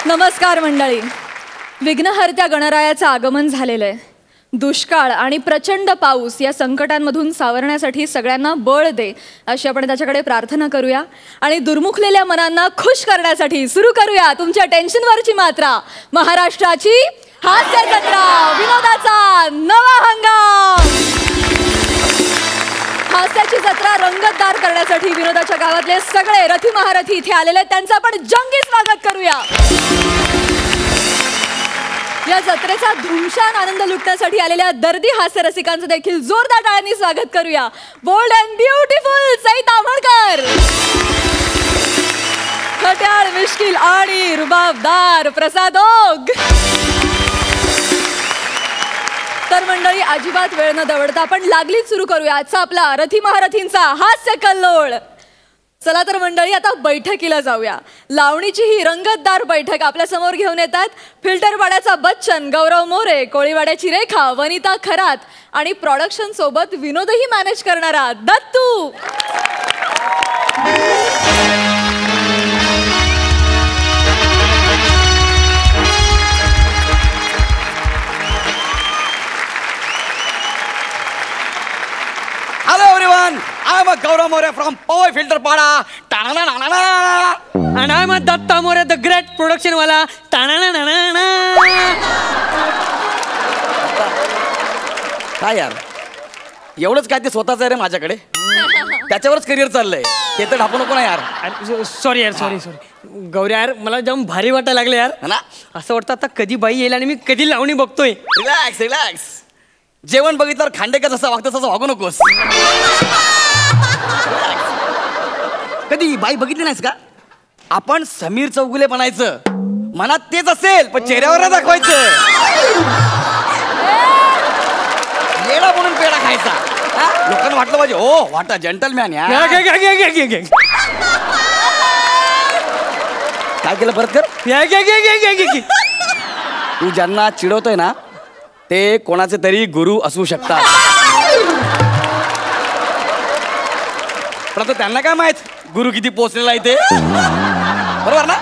नमस्कार मंडळी. विघ्नहर्त्या गणरायाचं आगमन झालेलं आहे. दुष्काळ आणि प्रचंड पाऊस या संकटांमधून सावरण्यासाठी सगळ्यांना बळ दे अशी आपण त्याच्याकडे प्रार्थना करूया आणि दुर्मुखलेल्या मनांना खुश करण्यासाठी सुरू करूया तुमच्या टेन्शनवरची मात्रा. महाराष्ट्राची हास्य जत्रा, विनोदाचा नवा हंगाम. हास्याची जत्रा रंगतदार करण्यासाठी विनोदाच्या गावातले सगळे रथी महारथी इथे आलेले आहेत. त्यांचं आपण जंगी स्वागत करूया. या जत्रेचा धुमशान आनंद लुटण्यासाठी आलेल्या दर्दी हास्य रसिकांचं देखील जोरदार टाळ्यांनी स्वागत करूया. Bold and beautiful Sai Tamhankar, खट्याळ मिश्किल आणि रुबाबदार प्रसाद ओग. तर मंडळी, अजिबात वेळ न दवडता आपण लागलीच सुरू करूया आजचा आपला रथी महारथींचा हास्य कल्लोळ. चला तर मंडळी, आता बैठकीला जाऊया. लावणीची ही रंगतदार बैठक आपल्या समोर घेऊन येतात फिल्टरवाड्याचा बच्चन गौरव मोरे, कोळीवाड्याची रेखा वनिता खरात आणि प्रोडक्शन सोबत विनोदही मॅनेज करणारा Dattu. Hello everyone, I am Gaurav More from Power Filter Pada. And I am Datta More, the great production wala. काय यार, एवढंच काय ते स्वतःच आहे रे माझ्याकडे. त्याच्यावरच करिअर चाललंय. ते तर ढापू नको ना यार. सॉरी यार, सॉरी. गौरी यार, मला जाम भारी वाटायला लागलं यार. ना असं वाटतं आता कधी बाई येईल आणि मी कधी लावणी बघतोय. Relax relax. जेवण बघितल्यावर खांडेकर जसं वागतं तसं वागू नकोस. कधी बाई बघितली नाहीस का? आपण समीर चौगुले बनायचं. मनात तेच असेल पण चेहऱ्यावर नाही दाखवायचं. येडा म्हणून पेढा खायचा. लोकांना वाटलं पाहिजे ओ वाटा जेंटलमॅन. काय केलं परत कर. तू ज्यांना चिडवतोय ना ते कोणाचे तरी गुरु असू शकतात. पण त्यांना काय माहित गुरु किती पोचलेला आहे ते. बरोबर ना?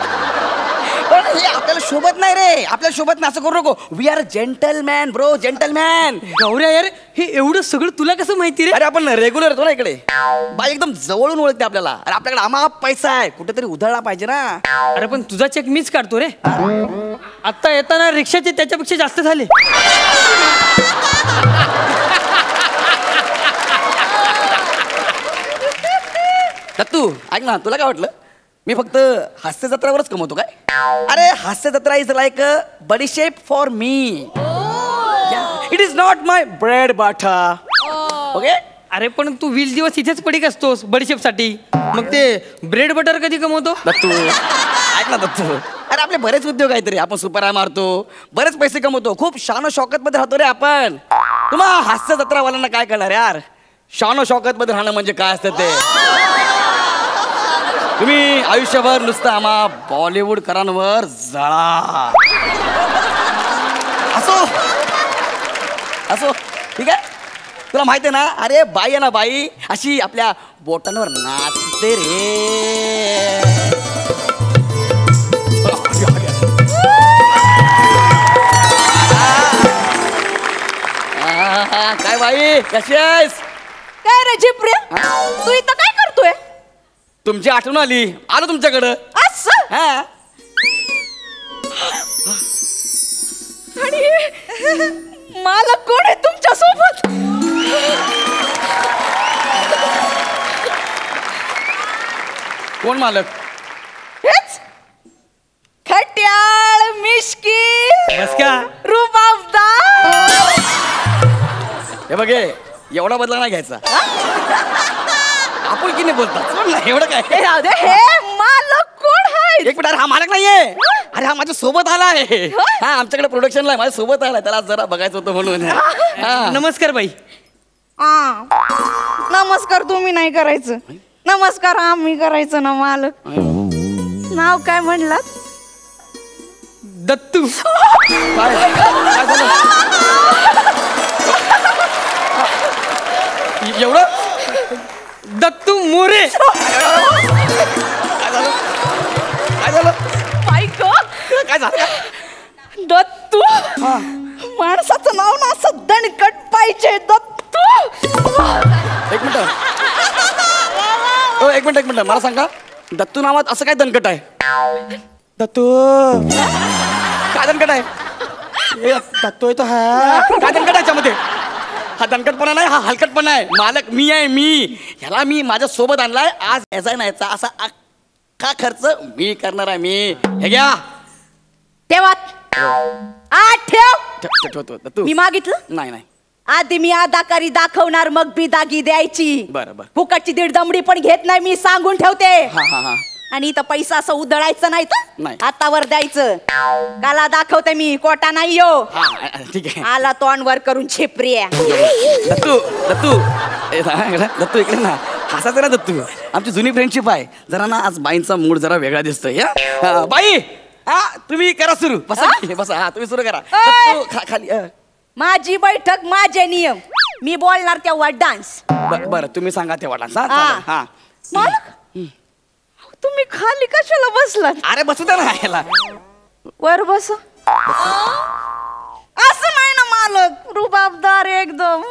पण हे आपल्याला शोभत नाही रे. आपल्याला शोभत नाही असं करू नको. We are gentleman bro, gentleman. गौऱ्या यार, हे एवढं सगळं तुला कसं माहिती रे? अरे आपण रेग्युलर येतो ना इकडे. बाई एकदम जवळून ओळखते आपल्याला. अरे आपल्याकडे आमाप पैसा आहे, कुठेतरी उधळला पाहिजे ना. अरे पण तुझा चेक मीच काढतो रे. आता येताना रिक्षाचे त्याच्यापेक्षा जास्त झाले. दत्तू ऐक ना, तुला काय वाटलं मी फक्त हास्य जत्रावरच कमवतो काय? अरे हास्य जत्रा इज लाईक अ बडीशेप for me. It is not my bread butter. Okay. अरे पण तू 20 दिवस इथेच पडीक असतोस बडीशेप साठी. मग ते ब्रेड बटर कधी कमवतो? दत्तू ऐक ना दत्तू, अरे आपले बरेच उद्योग आहेत रे. आपण सुपरा मारतो, बरेच पैसे कमवतो, खूप शानो शौकत मध्ये राहतो रे आपण. तुम्हाला हास्य जत्रावाल्यांना काय करणार यार? शानो शौकत मध्ये राहणं म्हणजे काय असतं ते. तुम्ही आयुष्यभर नुसतं आम्हा बॉलिवूड करांवर जळा. असो असो ठीक आहे. तुला माहिती आहे ना, अरे बाई आहे ना, बाई अशी आपल्या बोटांवर नाचते रे. काय बाई कशी आहेस? काय रे जिप्रिया, तू इथं काय करतोय? तुमची आठवण आली, आलो तुमच्याकडं. असं? हा. आणि मला कोण आहे तुमच्या सोबत? कोण मालक? हेच खट्याळ मिश्किल बस का? रुबाबदार. हे बघे, एवढा बदला नाही घ्यायचा. आपण की नाही बोलतात एवढं काय. हे राहू दे. हे मालक कोण आहे? एक मिनिट, अरे हा मालक नाहीये. अरे हा माझ्या सोबत आला आहे. हा आमच्याकडे प्रोडक्शनला आहे, माझ्या सोबत आलाय. त्याला जरा बघायचं होतं म्हणून. नमस्कार बाई. नमस्कार तुम्ही नाही करायचं. नमस्कार आम्ही करायचं ना. मालक नाव काय म्हणलात? दत्तू. काय झालं? एवढं दत्तू मोरे. काय झालं? बाई गं, काय मिनिट मला सांगा दत्तू नावात असं काय दणकट आहे? दत्तू काय दणकट आहे? दत्तू तो हा काय दणकट आहे याच्यामध्ये? हा दणकटपणा नाही, हा हलकटपणा आहे. मालक मी आहे, मी ह्याला मी माझ्या सोबत आणलाय. आज याचा नाही याचा असा अख्खा खर्च मी करणार आहे. मी हे घ्या तेव्हा ठेवतो दत्तू. मी मागितलं नाही आधी मी अदाकारी दाखवणार मग बिदागी द्यायची. बरं. फुकटची दीड दमडी पण घेत नाही मी सांगून ठेवते. हा आणि इथं पैसा असं उधळायचं नाही नाही. तर हातावर द्यायचं. काला दाखवते मी कोटा नाही यो. ठीक आहे. आला तोंड वर करून छिपऱ्या. दत्तू इकडे ना हसायचं ना दत्तू. आमची जुनी फ्रेंडशिप आहे. जरा ना आज बाईंचा मूड जरा वेगळा दिसतोय. बाई तुम्ही करा सुरू. बसा बसा. तुम्ही सुरू करा. खाली माझी बैठक माझे नियम. मी बोलणार तेव्हा डान्स. बरं तुम्ही सांगा तेव्हा डान्स. मालक तुम्ही खाली कशाला बसलात? अरे बसू द्या ना ह्याला. वर बस. असं नाही ना मालक, रुबाबदार एकदम.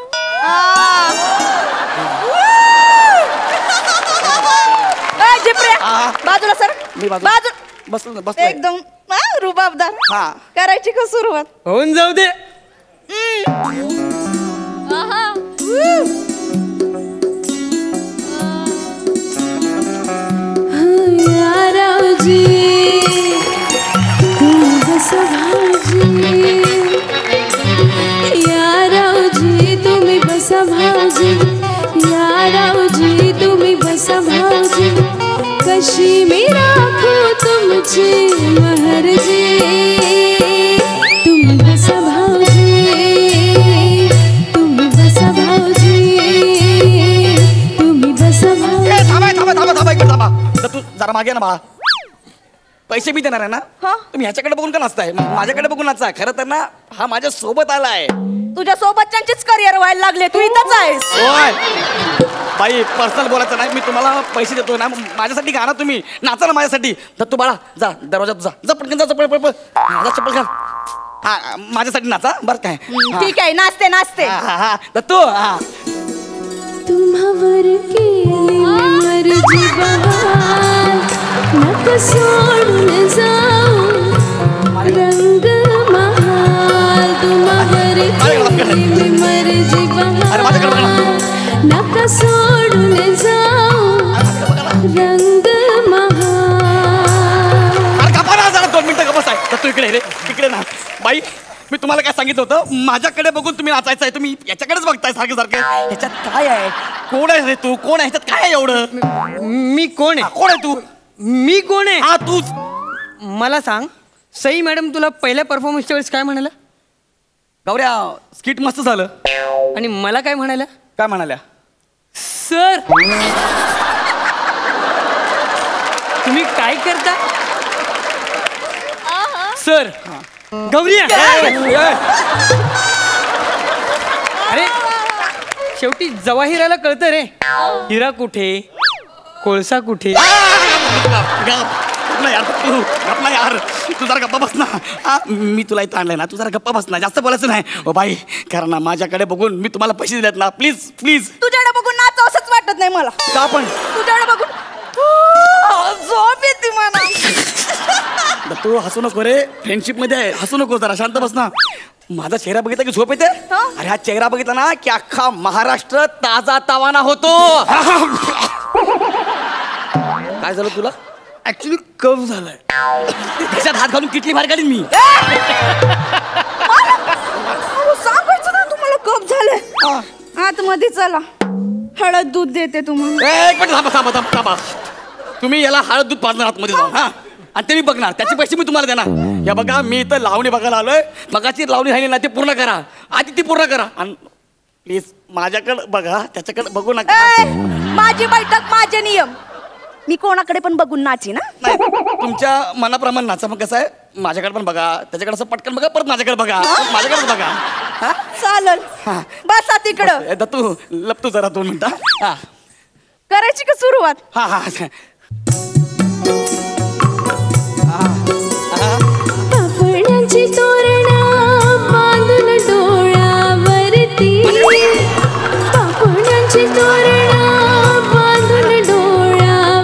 बाजूला सर. बसलो एकदम रुबाबदार. करायची का सुरुवात? होऊन जाऊ दे. तुम्ही बसा भाऊजी कशी मी राखू तुमची महरजी. तुम्ही बसा भाऊजी तुम्ही बसा थांबा. तू जरा मागे ना बा. पैसे मी देणार आहे ना. तुम्ही ह्याच्याकडे बघून का नाचताय? माझ्याकडे बघून नाचा. खरं तर ना हा माझ्या सोबत आलाय. तुझ्या सोबतच्यांचीच करिअर व्हायला लागले. तू इथंच आहेस. बाई पर्सनल बोलायचं नाही. मी तुम्हाला पैसे देतोय ना. माझ्यासाठी गा ना तुम्ही. नाचा ना माझ्यासाठी. दत्तू बाळा जा दरवाजात जा पटकन जा. चप्पल घाल. हा माझ्यासाठी नाचा बरं काय. ठीक आहे नाचते. दत्तू तुम्हावर केली मर्जी बहार नका सोडून जाऊ रंग महाल. तुम्हावर केली मर्जी बहार नका सोडून जाऊ रंग महाल. जरा 2 मिनिटं गप्प आहे. दत्तू इकडे ना. बाई मी तुम्हाला काय सांगितलं होतं? माझ्याकडे बघून तुम्ही नाचायचं आहे. तुम्ही याच्याकडेच बघताय सारखं. ह्याच्यात काय आहे? कोण आहे रे तू? कोण आहे ह्याच्यात? काय आहे एवढं? मी कोण आहे? कोण आहे तू? मी कोण आहे? हा तूच. मला सांग सई मॅडम तुला पहिल्या परफॉर्मन्सच्या वेळेस काय म्हणाल्या? गौऱ्या स्किट मस्त झालं. आणि मला काय म्हणाल्या? काय म्हणाल्या? सर तुम्ही काय करता? सर गौरी अरे शेवटी जवाहिराला कळतं रे हिरा कुठे कोळसा कुठे. यार तू जरा गप्पा बस ना. मी तुला इथं आणलंय ना. तू जरा गप्पा बस ना. जास्त बोलायचं नाही. ओ बाई कारण ना माझ्याकडे बघून मी तुम्हाला पैसे दिलेत ना. प्लीज तुझ्याकडे बघून नाच असंच वाटत नाही मला. का पण? तुझ्याकडे बघून झोप येते मला. तू हसू नको रे. फ्रेंडशिप मध्ये हसू नको. जरा शांत बस ना. माझा चेहरा बघितला की झोप येते. अरे हा चेहरा बघितला ना की अख्खा महाराष्ट्र ताजा तावाना होतो. काय झालं तुला? ऍक्च्युली कफ झालाय. त्याच्यात हात घालून किटली बाहेर काढीन मी. सांगायचं ना तुम्हाला कप झाले. आतमध्ये चला हळद दूध देते तुम्हाला. एक मिनिट थांबा. तुम्ही याला हळद दूध पाजणार आतमध्ये जाऊन. हा आणि ते मी बघणार. त्याचे पैसे मी तुम्हाला देणार. या बघा मी इथं लावणी बघायला आलोय. मगाची लावणी राहिली ना ती पूर्ण करा. आधी ती पूर्ण करा. आणि प्लीज माझ्याकडे बघा. त्याच्याकडे बघू नका. माझी बैठक माझे नियम. मी कोणाकडे पण बघून नाची ना. नाही तुमच्या मनाप्रमाणे नाचा. मग कसं आहे माझ्याकडे पण बघा. त्याच्याकडे असं पटकन बघा. परत माझ्याकडे बघा. माझ्याकडे बघा. चालेल बसा तिकडं. दत्तू लपतो जरा 2 मिनिटं. करायची का सुरुवात? हा पापडाची तोरणा बांधून डोळ्यावरती. पापडाची तोरणा बांधून डोळ्यावरती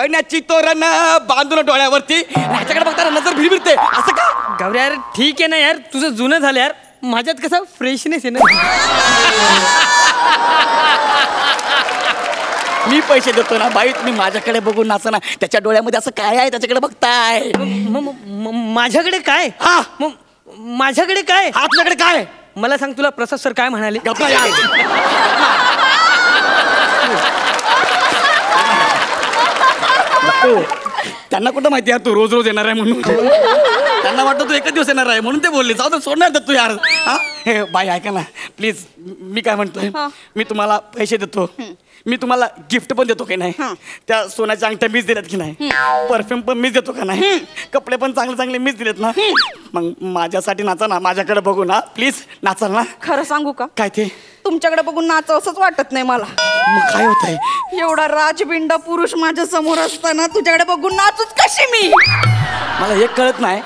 पापण्याची तोरण बांधून डोळ्यावरती ह्याच्याकडे बघताना नजर भिरभिरते असं का? गौऱ्या यार ठीक आहे ना यार, तुझं जुनं झालं यार, माझ्यात कसा फ्रेशनेस आहे ना. मी पैसे देतो ना बाई, तुम्ही माझ्याकडे बघून नाचा ना. त्याच्या डोळ्यामध्ये असं काय आहे त्याच्याकडे बघताय? माझ्याकडे काय? हा माझ्याकडे काय? हा तुझ्याकडे काय? मला सांग, तुला प्रसाद सर काय म्हणाले? गप्पा यार. त्यांना कुठं माहिती यार तू रोज रोज येणार आहे म्हणून. त्यांना वाटतं तू एकच दिवस येणार आहे म्हणून ते बोलले. जाऊ तर सोडणार तू यार. हा हे बाई ऐका ना प्लीज, मी काय म्हणतोय, मी तुम्हाला पैसे देतो, मी तुम्हाला गिफ्ट पण देतो की नाही, त्या सोन्याच्या अंगठ्या मीच दिल्यात की नाही, परफ्यूम पण मीच देतो का नाही, कपडे पण चांगले चांगले मीच दिलेत ना. मग माझ्यासाठी नाचा ना, माझ्याकडे बघू ना प्लीज, नाचाल ना? खरं सांगू का, काय ते? तुमच्याकडे बघून नाच असंच वाटत नाही मला. मग काय होतंय? एवढा राजबिंडा पुरुष माझ्या समोर असताना तुझ्याकडे बघून नाचूच कशी मी? मला एक कळत नाही,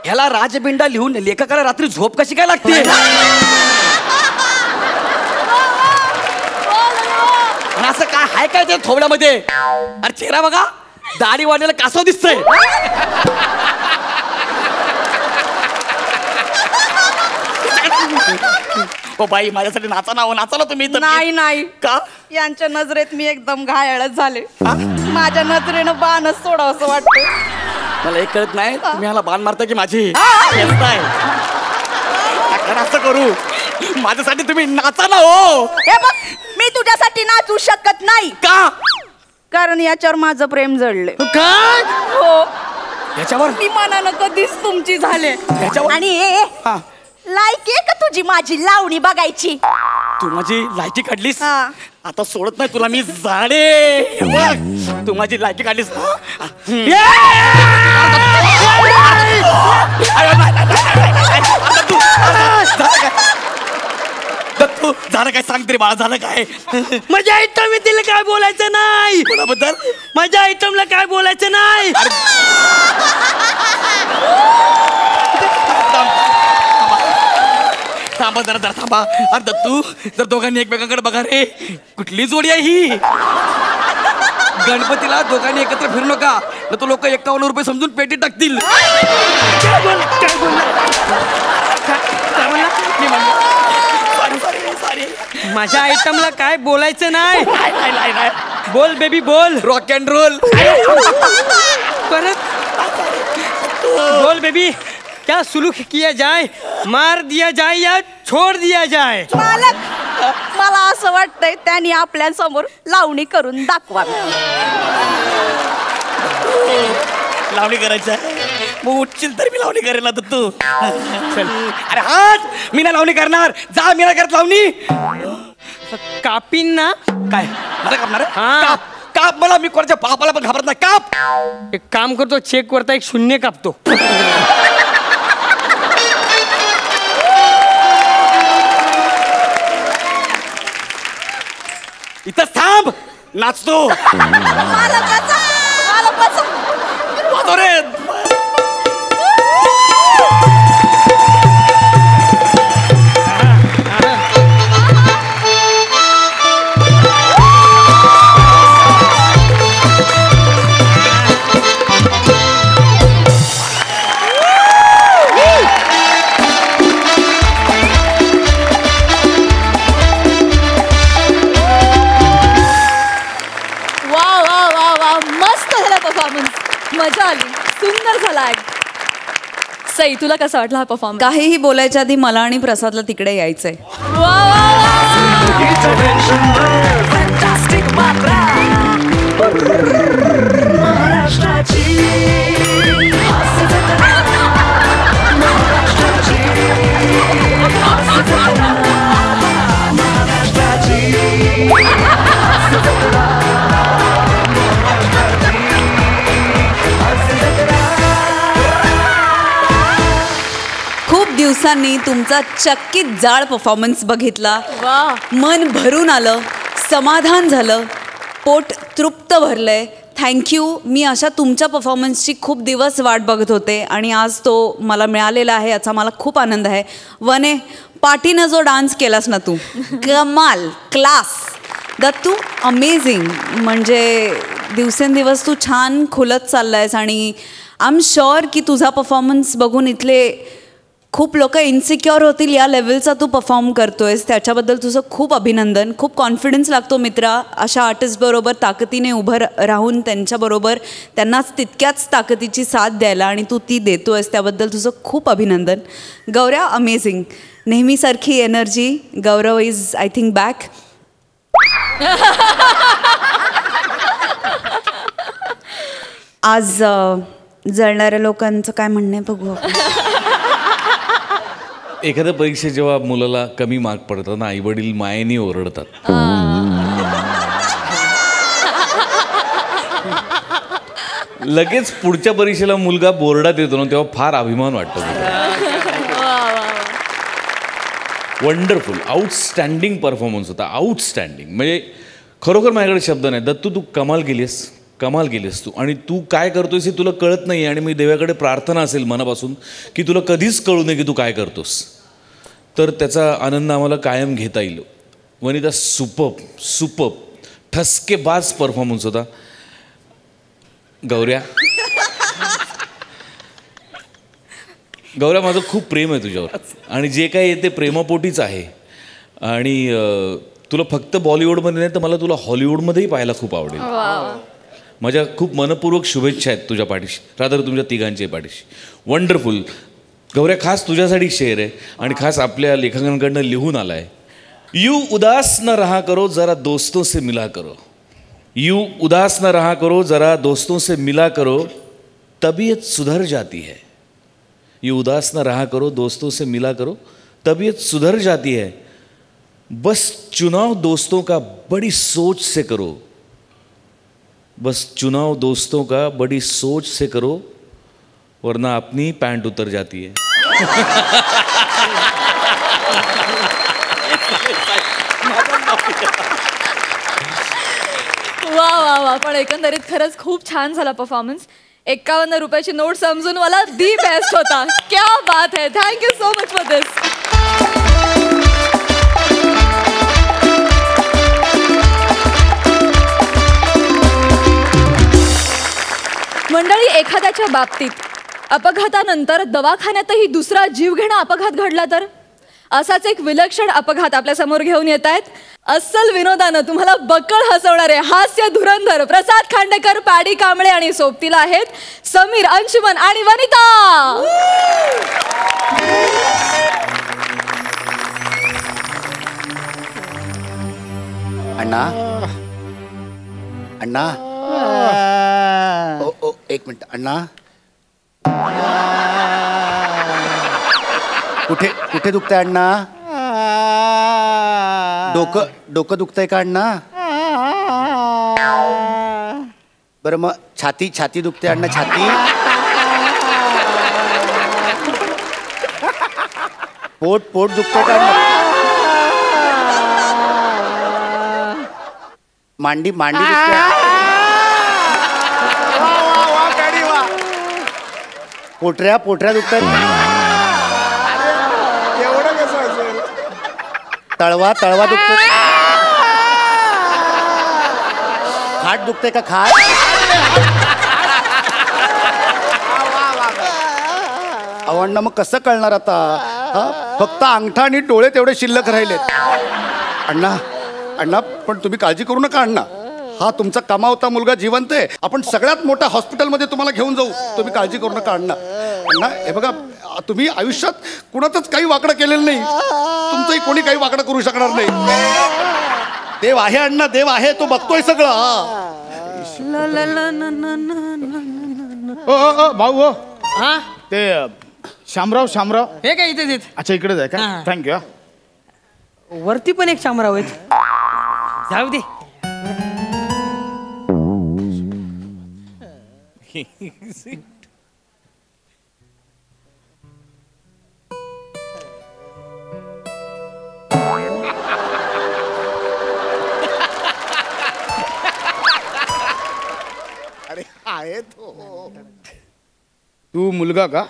ह्याला राजबिंडा लिहून लेखकाला रात्री झोप कशी काय लागते? आणि असं काय हाय काय ते थोबड्यामध्ये? अरे चेहरा बघा, दाढी वाढलेला कासव दिसतंय. ओ बाई माझ्यासाठी नाचा ना, नाचा ना तुम्ही. नाही नाही का? यांच्या नजरेत मी एकदम घायाळच झाले. माझ्या नजरेनं बाणच सोडावं असं वाटतं. मला एक कळत नाही, तुम्ही ह्याला बाण मारता की माझी असं करू? माझ्यासाठी तुम्ही नाचा ना. हो हे बघ, मी तुझ्यासाठी नाचू शकत नाही. का? कारण याच्यावर माझं प्रेम जडले. काय? हो, याच्यावर मी मनानं कधीच तुमची झाले. याच्यावर? आणि हा, लायकी आहे का तुझी माझी लावणी बघायची? तू माझी लायकी काढलीस, हा. आता सोडत नाही तुला मी. झाडे बघ, तू माझी लायकी काढलीस. दत्तू झालं काय? सांग तरी बाळा, झालं काय? माझ्या आयटम तिला काय बोलायचं नाही. कोणाबद्दल? माझ्या आयटमला काय बोलायचं नाही. थांबा जरा जरा थांबा. अरे दत्तू, जर दोघांनी एकमेकांकडे बघा रे, कुठली जोडी आहे ही? गणपतीला दोघांनी एकत्र फिरू नका, न तो लोक 51 रुपये समजून पेटी टाकतील. काय बोलला? माझ्या आयटमला काय बोलायचं नाही. बोल बेबी बोल. Rock and roll. परत बोल बेबी. क्या सुलूक किया जाए, मार दिया जाए या छोड़ दिया जाए? मालक, मला असं वाटतंय त्यांनी आपल्या समोर लावणी करून दाखवा. लावणी करायचं आहे? मग उठशील तर मी लावणी करेल ना दत्तू. अरे हाच, मी नाही लावणी करणार. जा, मी नाही करत लावणी. कापीन ना. काय मला कापणार? हा. काप काप मला. मी कोणाच्या बापाला पण घाबरत नाही. काप. एक काम करतो, चेक वरता एक शून्य कापतो. इथं थांब, नाचतो. वाजव रे. मजा आली, सुंदर झाला. सई, तुला कसा वाटला हा परफॉर्मन्स? काहीही बोलायच्या आधी मला आणि प्रसादला तिकडे यायचंय. खूप दिवसांनी तुमचा चक्कीत जाळ परफॉर्मन्स बघितला. मन भरून आलं, समाधान झालं, पोट तृप्त भरलंय. थँक्यू. मी अशा तुमच्या परफॉर्मन्सची खूप दिवस वाट बघत होते आणि आज तो मला मिळालेला आहे, याचा मला खूप आनंद आहे. वने, पाठीनं जो डान्स केलास ना तू, कमाल, क्लास. दत्तू अमेझिंग. म्हणजे दिवसेंदिवस तू छान खुलत चाललायस आणि आय एम शुअर की तुझा परफॉर्मन्स बघून इथले खूप लोक इन्सिक्युअर होतील या लेवलचा तू परफॉर्म करतोयस. त्याच्याबद्दल तुझं खूप अभिनंदन. खूप कॉन्फिडन्स लागतो मित्रा अशा आर्टिस्टबरोबर ताकदीने उभं राहून त्यांच्याबरोबर त्यांनाच तितक्याच ताकदीची साथ द्यायला आणि तू ती देतोयस त्याबद्दल तुझं खूप अभिनंदन. गौऱ्या अमेझिंग. नेहमीसारखी energy. Gaurav is I think back. आज जळणाऱ्या लोकांचं काय म्हणणं आहे बघू आपण. एखाद्या परीक्षेत जेव्हा मुलाला कमी मार्क पडतात ना, आई वडील मायेने ओरडतात. लगेच पुढच्या परीक्षेला मुलगा बोर्डात येतो ना, तेव्हा फार अभिमान वाटतो. वंडरफुल, आउटस्टँडिंग परफॉर्मन्स होता. आउटस्टँडिंग म्हणजे खरोखर माझ्याकडे शब्द नाही. दत्तू तू कमाल केलीस तू. आणि तू काय करतोयस हे तुला कळत नाही. आणि मी देवाकडे प्रार्थना असेल मनापासून की तुला कधीच कळू नये की तू काय करतोस. तर त्याचा आनंद आम्हाला कायम घेता येईल. वनिता सुपर्ब ठसकेबाज परफॉर्मन्स होता. गौऱ्या माझं खूप प्रेम आहे तुझ्यावर आणि जे काही आहे ते प्रेमापोटीच आहे. आणि तुला फक्त बॉलिवूडमध्ये नाही तर मला तुला हॉलिवूडमध्येही पाहायला खूप आवडेल. माझ्या खूप मनपूर्वक शुभेच्छा आहेत तुझ्या पाठीशी, रादर तुमच्या तिघांच्या पाठीशी. वंडरफुल. गौऱ्या खास तुझ्यासाठी शेअर आहे आणि खास आपल्या लेखकांकडनं लिहून आला आहे. यू उदास न रहा करो जरा दोस्तों से मिला करो. यू उदास न रहा करो जरा दोस्तों से मिला करो तबीयत सुधर जाती है. यू उदास न रहा करो दोस्तों से मिला करो तबीयत सुधर जाती है. बस चुनाव दोस्तों का बड़ी सोच से करो. बस चुनाव दोस्तों का बड़ी सोच से करो वरना अपनी पैंट उतर जाती है. वा. पण एकंदरीत खरंच खूप छान झाला परफॉर्मन्स. 51 रुपयाची नोट समजून मला दी बेस्ट होता. क्या बात है. थँक्यू सो मच फॉर दिस. मंडळी, एखाद्याच्या बाबतीत अपघातानंतर दवाखान्यातही दुसरा जीवघेणा अपघात घडला तर असाच एक विलक्षण अपघात आपल्या समोर घेऊन येत आहेत. अस्सल विनोदानं तुम्हाला बक्कळ हसवणारे हास्य धुरंधर प्रसाद खांडेकर, पॅडी कांबळे आणि सोबतीला आहेत समीर, अंशुमन आणि वनिता. अण्णा ओ एक मिनिट अण्णा. कुठे दुखतंय अण्णा? डोकं दुखतंय का अण्णा? बरं मग छाती दुखते अण्णा? छाती, पोट दुखतंय का अण्णा? मांडी दुखते? पोटऱ्या दुखतात? तळवा दुखतो? खाट दुखते का? खाट? अण्णा मग कसं कळणार आता? फक्त अंगठा आणि डोळे तेवढे शिल्लक राहिलेत. अण्णा पण तुम्ही काळजी करू नका अण्णा. हा तुमचा कमावता मुलगा जिवंत आहे. आपण सगळ्यात मोठ्या हॉस्पिटलमध्ये तुम्हाला घेऊन जाऊ. तुम्ही काळजी करू नका अण्णा. हे बघा, तुम्ही आयुष्यात कुणातच काही वाकडं केलेलं नाही. तुमचंही कोणी काही वाकडं करू शकणार नाही. देव आहे अण्णा, देव आहे, तो बघतोय सगळं. भाऊ ते शामराव हे काय इथे? अच्छा इकडेच आहे का? थँक्यू. वरती पण एक शामराव आहेत. जाऊ दे. अरे आहे तो. तू मुलगा का?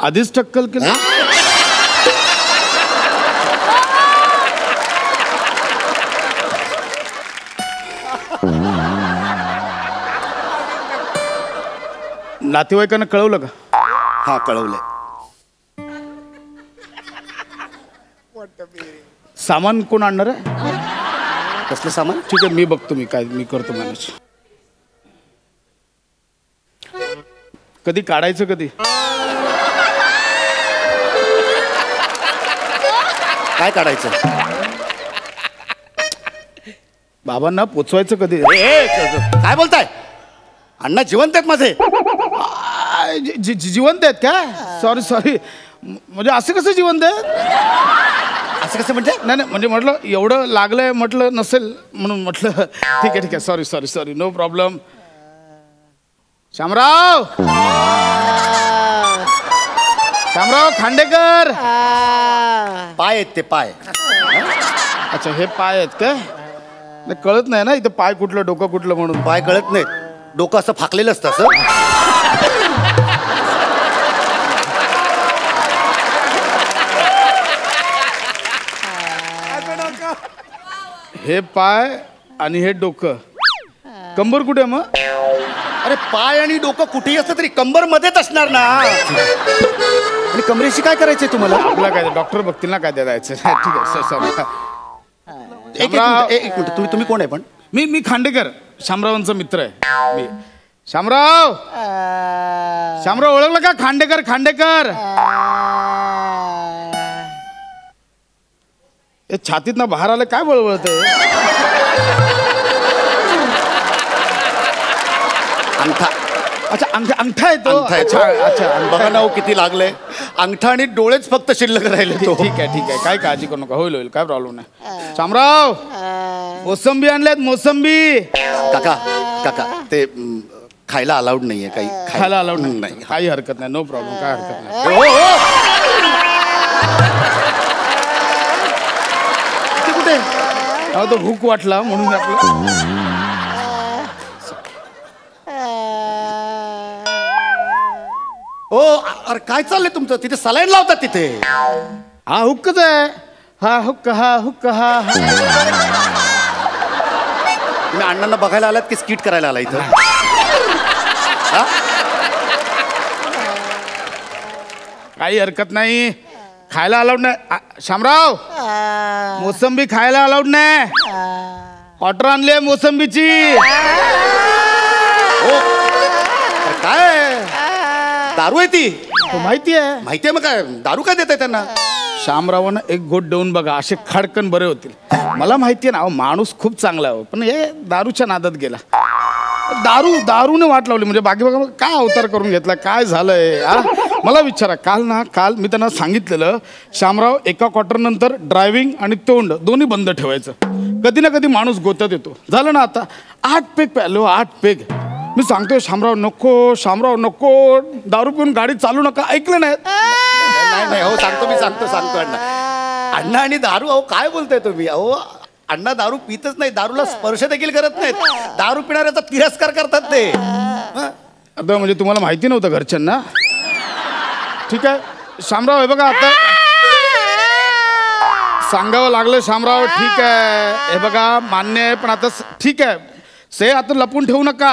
आधीच टक्कल केलं. नातेवाईकांना कळवलं का? हा कळवलंय. सामान कोण आणणार आहे? कसलं सामान? ठीक आहे, मी बघतो, मी करतो मॅनेज. कधी काढायचं कधी? काय काढायचं? बाबांना पोचवायचं कधी? काय बोलताय? अण्णा जिवंत आहेत माझे. जिवंत आहेत का? सॉरी म्हणजे असं कसं जिवंत आहेत? असं कसं म्हणजे? नाही म्हणजे म्हटलं एवढं लागलंय म्हटलं नसेल म्हणून म्हटलं. ठीक आहे sorry no problem. Shamrao Khandekar. पाय आहेत ते पाय. अच्छा हे पाय आहेत का? कळत नाही ना इथं पाय कुठलं डोकं कुठलं म्हणून. पाय कळत नाहीत, डोकं असं फाकलेलं असतं असं. हे पाय आणि हे डोकं. कंबर कुठे मग? अरे पाय आणि डोकं कुठेही असतं तरी कंबर मध्येच असणार ना. आणि कमरेशी काय करायचंय तुम्हाला? आपला काय डॉक्टर बघतील ना काय द्यायचं. ठीक आहे सॉरी. एक मिनिट, तुम्ही कोण आहे पण? मी खांडेकर, शामरावांचा मित्र आहे मी. शामराव ओळखलं का? खांडेकर. हे छातीत ना बाहेर आलं काय बळबळत आहे? अंगठा. अच्छा अंगठा आहे तो. अच्छा बघा ना किती लागलंय. अंगठा आणि डोळेच फक्त शिल्लक राहिले. ठीक आहे काय काळजी करू नका. होईल काय प्रॉब्लेम नाही. शामराव मोसंबी आणल्यात मोसंबी. काका ते खायला अलाउड नाहीये. काही खायला अलाउड नाही. काही हरकत नाही, नो प्रॉब्लेम, काय हरकत नाही. कुठे तो हुक वाटला म्हणून आपलं. अरे काय चाललंय तुमचं? तिथे सलाईन लावतात तिथे. हा हुक्कच आहे. हा हुक्क. तुम्ही अण्णांना बघायला आलात की स्किट करायला आला इथं? काही हरकत नाही. खायला अलाउड नाही. शामराव मोसंबी खायला अलाउड नाही. ऑर्डर आणली मोसंबीची. काय दारू आहे ती? माहिती आहे मग काय दारू काय देताय त्यांना? शामरावांना एक गोट देऊन बघा, असे खडकन बरे होतील. मला माहिती आहे ना माणूस खूप चांगला आहे, पण हे दारूच्या नादात गेला. दारूने वाट लावली. म्हणजे बाकी बघा काय अवतार करून घेतला, काय झालंय? मला विचारा. काल मी त्यांना सांगितलेलं शामराव एका क्वार्टर नंतर ड्रायव्हिंग आणि तोंड दोन्ही बंद ठेवायचं. कधी ना कधी माणूस गोत्यात येतो. झालं ना आता 8 पेग प्यालो. 8 पेग. मी सांगतोय शामराव नको दारू पिऊन गाडी चालू नका. ऐकलं नाही. हो सांगतो अण्णा आणि दारू. अहो काय बोलताय तुम्ही? अहो अण्णा दारू पितच नाही, दारूला स्पर्श देखील करत नाहीत. दारू पिणाऱ्याचा तिरस्कार करतात ते. आता म्हणजे तुम्हाला माहिती नव्हतं घरच्यांना? ठीक आहे शामराव, हे बघा आता सांगावं लागलं शामराव. ठीक आहे हे बघा मान्य आहे, पण आता ठीक आहे से आता लपून ठेवू नका.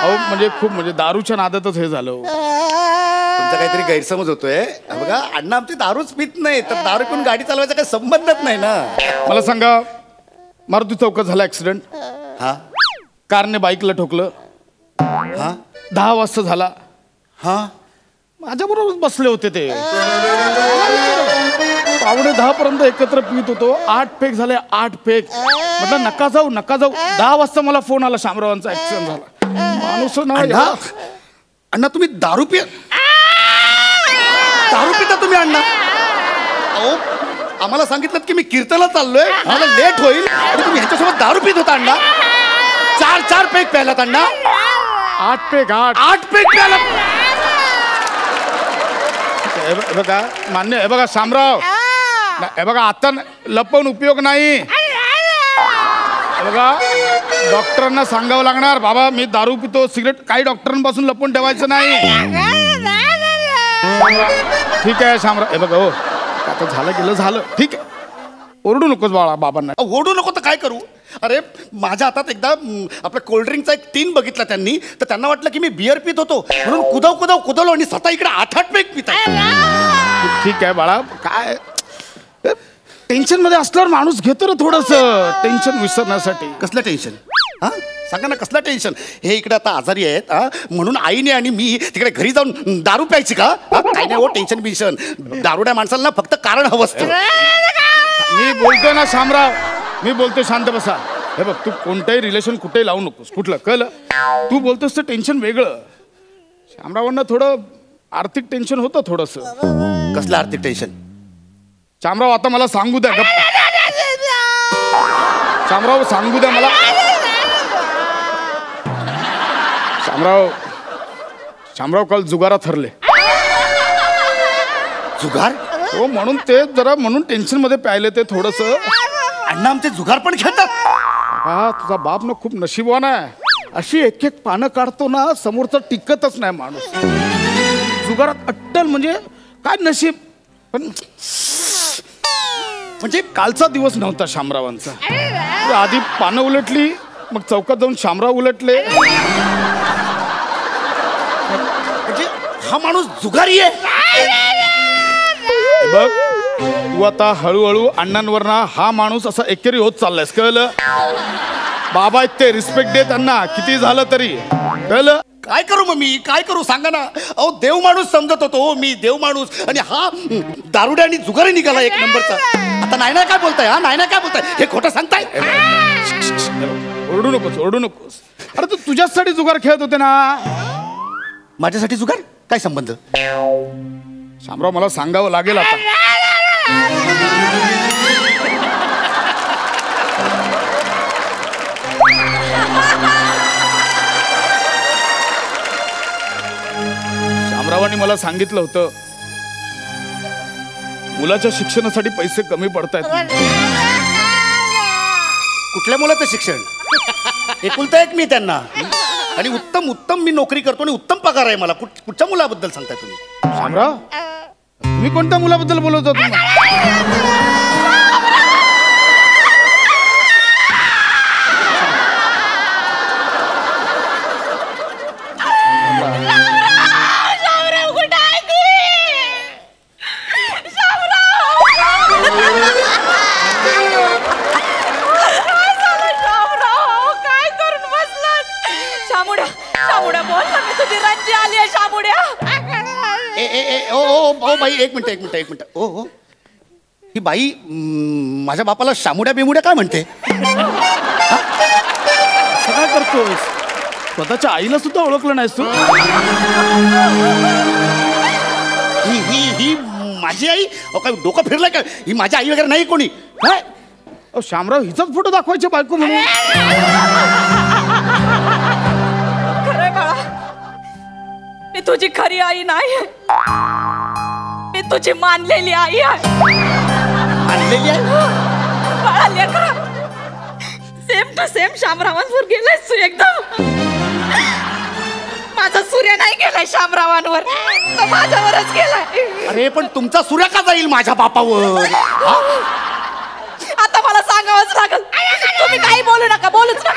अहो म्हणजे खूप म्हणजे दारूच्या नादातच हे झालं. तुमचा काहीतरी गैरसमज होतोय. बघा अण्णा आमची दारूच पित नाही, तर दारू पिऊन गाडी चालवायचा काही संबंधच नाही ना. मला सांगा, मारुती चौकात झाला ऍक्सिडेंट. कारने बाईकला ठोकलं. 10 वाजता झाला. माझ्या बरोबर बसले होते ते. 9:45 पर्यंत एकत्र पित होतो. 8 पेग झाले. 8 पेग. म्हटलं नका जाऊ. 10 वाजता मला फोन आला शामरावांचा ऍक्सिडेंट झाला. माणूस ना अण्णा तुम्ही दारू पिता तुम्ही अण्णा? अहो आम्हाला सांगितलं की मी कीर्तनाला चाललोय, मला लेट होईल, आणि तुम्ही ह्याच्यासोबत दारू पित होता अण्णा. 4 पेग प्यायलात अण्णा. 8 पेग 8 पेग प्यायला. हे बघा मान्य. हे बघा शामराव, हे बघा आता लपवून उपयोग नाही. बघा डॉक्टरांना सांगावं लागणार बाबा मी दारू पितो सिगरेट. काही डॉक्टरांपासून लपून ठेवायचं नाही. ठीक आहे शामराव, हे बघा हो आता झालं गेलं झालं, ठीक आहे. ओरडू नकोस बाळा बाबांना. ओढू नको तर काय करू? अरे माझ्या हातात एकदा आपल्या कोल्ड्रिंकचा एक टीन बघितला त्यांनी, तर त्यांना वाटलं की मी बिअर पित होतो म्हणून कुदवलो आणि स्वतः इकडे 8 पेक पित आहे. ठीक आहे बाळा, काय टेन्शन मध्ये असल्यावर माणूस घेतो रे थोडस टेन्शन विसरण्यासाठी. कसलं टेन्शन? हा सांगा ना, कसलं टेन्शन? हे इकडे आता आजारी आहेत म्हणून आईने आणि मी तिकडे घरी जाऊन दारू प्यायची का? काय नाही हो टेन्शन बिन्शन, दारुड्या माणसाला ना फक्त कारण हवं असतं. मी बोलतोय ना शामराव, मी बोलतोय शांत बसा. हे बघ तू कोणतंही रिलेशन कुठेही लावू नकोस, कुठलं कळलं? तू बोलतोस तर टेन्शन वेगळं. शामरावांना थोडं आर्थिक टेन्शन होतं थोडस. कसलं आर्थिक टेन्शन? शामराव आता मला सांगू द्या. शामराव सांगू द्या मला. शामराव काल जुगारात हरले. जुगार? हो म्हणून ते जरा म्हणून टेन्शन मध्ये प्यायले ते थोडस. अण्णा आमचे जुगार पण खेळतात? हा तुझा बाप ना खूप नशीबवान आहे. अशी एक एक पानं काढतो ना समोरचं टिकतच नाही माणूस. जुगारात अट्टल म्हणजे काय नशीब. पण म्हणजे कालचा दिवस नव्हता शामरावांचा. आधी पानं उलटली, मग चौकात जाऊन शामराव उलटले. म्हणजे हा माणूस जुगारी आहे. बघ तू आता हळूहळू अण्णांवर ना हा माणूस असा एकेरी होत चाललायस, कळलं? बाबा आहेत ते, रिस्पेक्ट दे त्यांना किती झालं तरी, कळलं? काय करू मग मी, काय करू सांगा ना. अहो देव माणूस समजत होतो मी, देव माणूस, आणि हा दारुड्या आणि जुगारी निघाला एक नंबरचा. आता नाही काय बोलताय? हा नाही काय बोलताय? हे खोटं सांगताय? ओरडू नकोस, ओरडू नकोस. अरे तू तुझ्यासाठी जुगार खेळत होते ना. माझ्यासाठी जुगार? काय संबंध? शामराव मला सांगावं लागेल आता. शामरावांनी मला सांगितलं होतं मुलाच्या शिक्षणासाठी पैसे कमी पडतायत. कुठल्या मुलाचं शिक्षण? एकुलता एक मी त्यांना, आणि उत्तम मी नोकरी करतो आणि उत्तम पगार आहे मला. कुठच्या मुलाबद्दल सांगताय तुम्ही? शामराव तुम्ही कोणत्या मुलाबद्दल बोलत होता? ओ बाई एक मिनिट. ओ ही बाई माझ्या बापाला शामुड्या बिमुड्या काय म्हणते? काय करतोस? स्वतःच्या आईला सुद्धा ओळखलं नाहीस तू? ही माझी आई? काय डोकं फिरलं का? ही माझी आई वगैरे नाही कोणी. काय शामराव हिचाच फोटो दाखवायचे बायको म्हणून? खरंय बाळा, मी तुझी खरी आई नाही, मी तुझी मानलेली आई आहे. मानलेली आहे? बाळा लेकरा, सेम टू सेम शामरावांवर गेलायस तू एकदम. माझा सूर्य नाही गेलाय शामरावांवर, तो माझ्यावरच गेलाय. अरे पण तुमचा सूर्य का जाईल माझ्या बापावर? आता मला सांगावंच लागल. तुम्ही काही बोलू नका, बोलूच नका.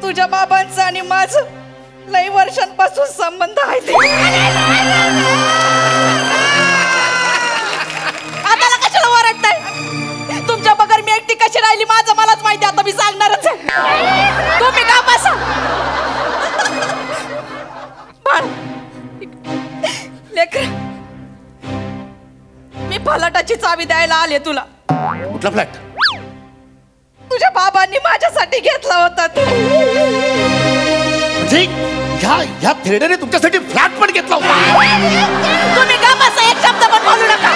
तुझ्या बाबांचं आणि माझं लई वर्षांपासून संबंध आहे ते. आता कशाला ओरडताय? तुमच्या बगर मी एकटी कशी राहिली माझं मलाच माहिती. आता मी सांगणारच आहे. तुम्ही का बसा. बाळ लेकर, मी फलाटाची चावी द्यायला आले तुला. कुठला फ्लॅट? तुझ्या बाबांनी माझ्यासाठी घेतला होता. म्हणजे ह्या थेरडेने तुमच्यासाठी फ्लॅट पण घेतला होता? तुम्ही का बसा, एक शब्द पण बोलू नका.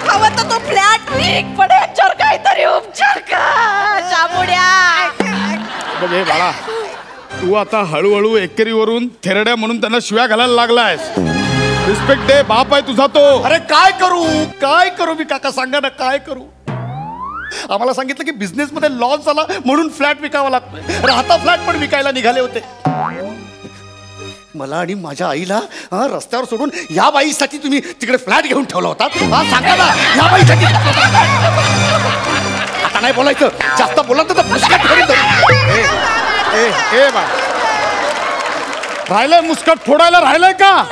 हवं तर तो फ्लॅट विक, पण यांच्यावर काहीतरी उपचार का शामुड्या. बघ बाळा, तू आता हळूहळू एकेरीवरून थेरड्या म्हणून त्यांना शिव्या घालायला लागलायस. रिस्पेक्ट दे, बाप आहे तुझा तो. अरे काय करू मी काका, सांगा ना काय करू? आम्हाला सांगितलं की बिझनेसमध्ये लॉस झाला म्हणून फ्लॅट विकावा लागतोय. राहता फ्लॅट पण विकायला निघाले होते. मला आणि माझ्या आईला रस्त्यावर सोडून या बाईसाठी तुम्ही तिकडे फ्लॅट घेऊन ठेवला होता. सांगा ना, या बाईसाठी. आता नाही बोलायचं, जास्त बोला तर मुस्कट फोडून देईन. ए बा, राहिलंय मुस्कट फोडायला, राहिलंय का?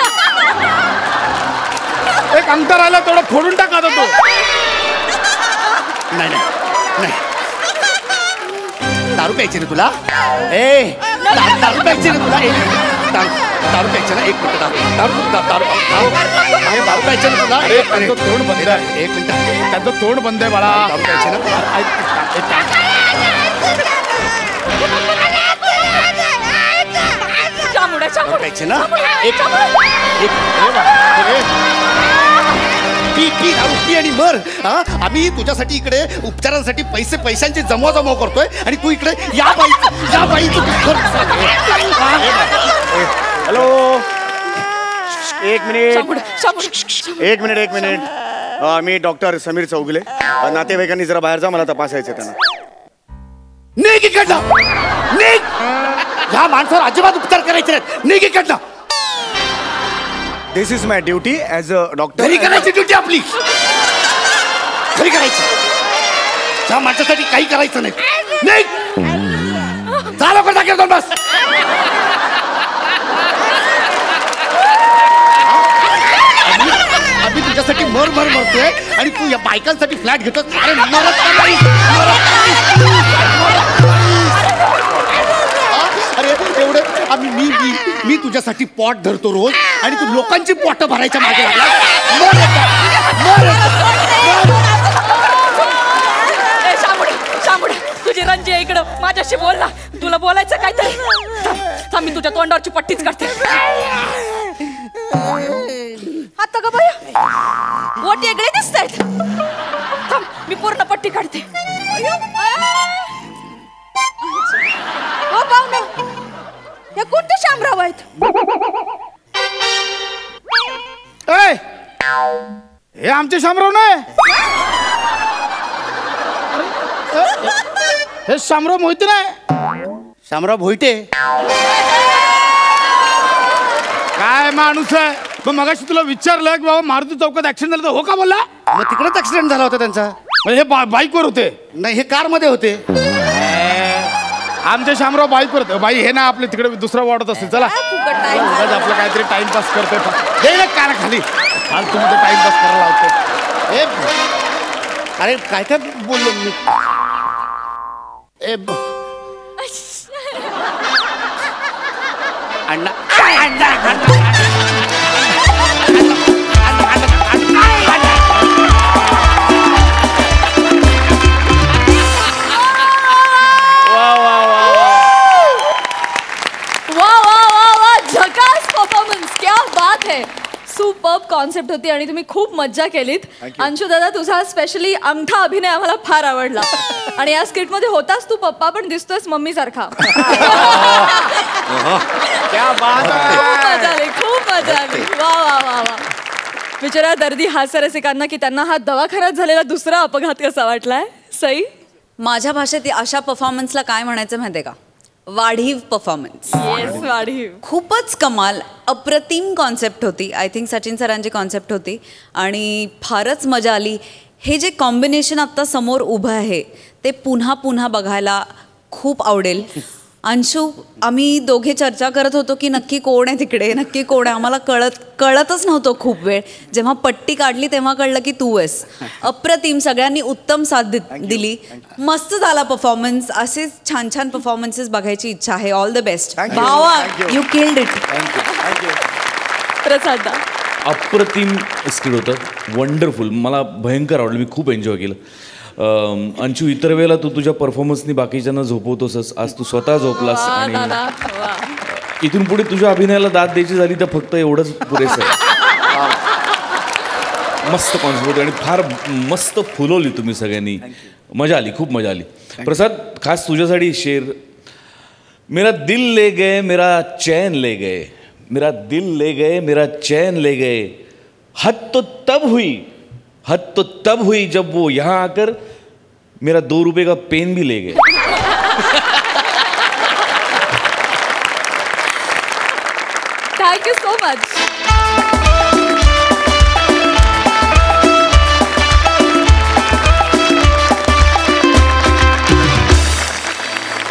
एक अंगठा राहिला तेवढं फोडून टाका आता तो. नाही नाही नाही, दारू प्यायची ना तुला? दारू प्यायची ना तुला? दारू प्यायची ना? एक मिनिट, दारू प्यायची ना तुला? तोंड बंद आहे. एक मिनिट, त्याचं तोंड बंद आहे बाळा. दारू प्यायची ना? दारू प्यायची ना? पी दारू पी आणि मर. आम्ही तुझ्यासाठी इकडे उपचारांसाठी पैशांची जमवा करतोय आणि तू इकडे या बाईचं हॅलो, एक मिनिट. मी डॉक्टर समीर चौगुले. नातेवाईकांनी जरा बाहेर जा, मला तपासायचं त्यांना. निघ इकडनं, निघ. ह्या माणसावर अजिबात उपचार करायचे नाहीत. निघ इकडनं. This is my duty as a doctor. घरी करायची ड्युटी आपली, घरी करायची. त्या माणसासाठी काही करायचं नाही. निघ, जा लवकर जागेवर जाऊन बस. आम्ही तुझ्यासाठी मरतोय आणि तू या बायकांसाठी फ्लॅट घेतो. अरे मरत नाही. अरे एवढे मी तुझ्यासाठी पॉट धरतो रोज आणि तू लोकांची पॉट भरायच्या मागे लागला. शामुडे, तुझी रंजी आहे इकडं, माझ्याशी बोल ना. तुला बोलायचं काय तर मी तुझ्या तोंडावरची पट्टीच करते. आता का बाया बोट वेगळे दिसत आहेत. थांब, मी पूर्ण पट्टी काढते. हो पाहुणे, हे कोणते शामराव आहेत? हे आमचे शामराव नाही, हे शामराव मोहिते नाही. शामराव भोईटे काय माणूस आहे. मग मगाशी तुला विचारलं की बाबा मारुती चौकात ऍक्सिडेंट झालं, तर हो का बोलला? मग तिकडेच ऍक्सिडेंट झाला होता त्यांचा. हे बाईकवर होते? नाही, हे कार मध्ये होते. आमचे शामराव बाईकवर होते. बाई हे ना आपले तिकडे दुसरा वाढत असते. चला आपलं काहीतरी टाइमपास करतोय. हे काना खाली फालतू मध्ये टाइमपास करायला लावतो. अरे काय काय बोललो मी? अण्णा सुपर्ब कॉन्सेप्ट होती आणि तुम्ही खूप मज्जा केलीत. अंशू दादा, तुझा स्पेशली अंगठा अभिनय आम्हाला फार आवडला. आणि या स्किट मध्ये होतास तू पप्पा, पण दिसतोयस मम्मी सारखा. खूप मजा आली. वा वा वा वा. विचारा दर्दी हास्यरसिकांना की त्यांना हा दवाखान्यात झालेला दुसरा अपघात कसा वाटलाय. सई, माझ्या भाषेत अशा परफॉर्मन्सला काय म्हणायचं माहितीये का? वाढीव परफॉर्मन्स. येस, वाढीव. खूपच कमाल, अप्रतिम कॉन्सेप्ट होती. आय थिंक सचिन सरांची कॉन्सेप्ट होती आणि फारच मजा आली. हे जे कॉम्बिनेशन आत्ता समोर उभं आहे ते पुन्हा पुन्हा बघायला खूप आवडेल. अंशू, आम्ही दोघे चर्चा करत होतो की नक्की कोण आहे तिकडे, नक्की कोण आहे. आम्हाला कळतच नव्हतं खूप वेळ. जेव्हा पट्टी काढली तेव्हा कळलं की तू आहेस. अप्रतिम, सगळ्यांनी उत्तम साथ दिली. मस्त झाला परफॉर्मन्स. असेच छान छान परफॉर्मन्सेस बघायची इच्छा आहे. ऑल द बेस्ट भावा, यू किल्ड इट. प्रसाद, अप्रतिम स्किट होतं, वंडरफुल. मला भयंकर आवडलं, मी खूप एन्जॉय केलं. अंशू, इतर वेळेला तू तुझ्या परफॉर्मन्सनी बाकीच्यांना झोपवतोस, आज तू स्वतः झोपलास. आणि इथून पुढे तुझ्या अभिनयाला दाद द्यायची झाली तर फक्त एवढंच पुरेसं आहे. मस्त कॉन्सेप्ट होती आणि फार मस्त फुलवली तुम्ही सगळ्यांनी. मजा आली, खूप मजा आली. प्रसाद, खास तुझ्यासाठी शेर. मेरा दिल ले गए, मेरा चैन ले गए, मेरा दिल ले गए, मेरा चैन ले गए. हद तो तब हुई जब वो यहाँ आकर मेरा 2 रुपए का पेन भी ले गए. Thank you so much.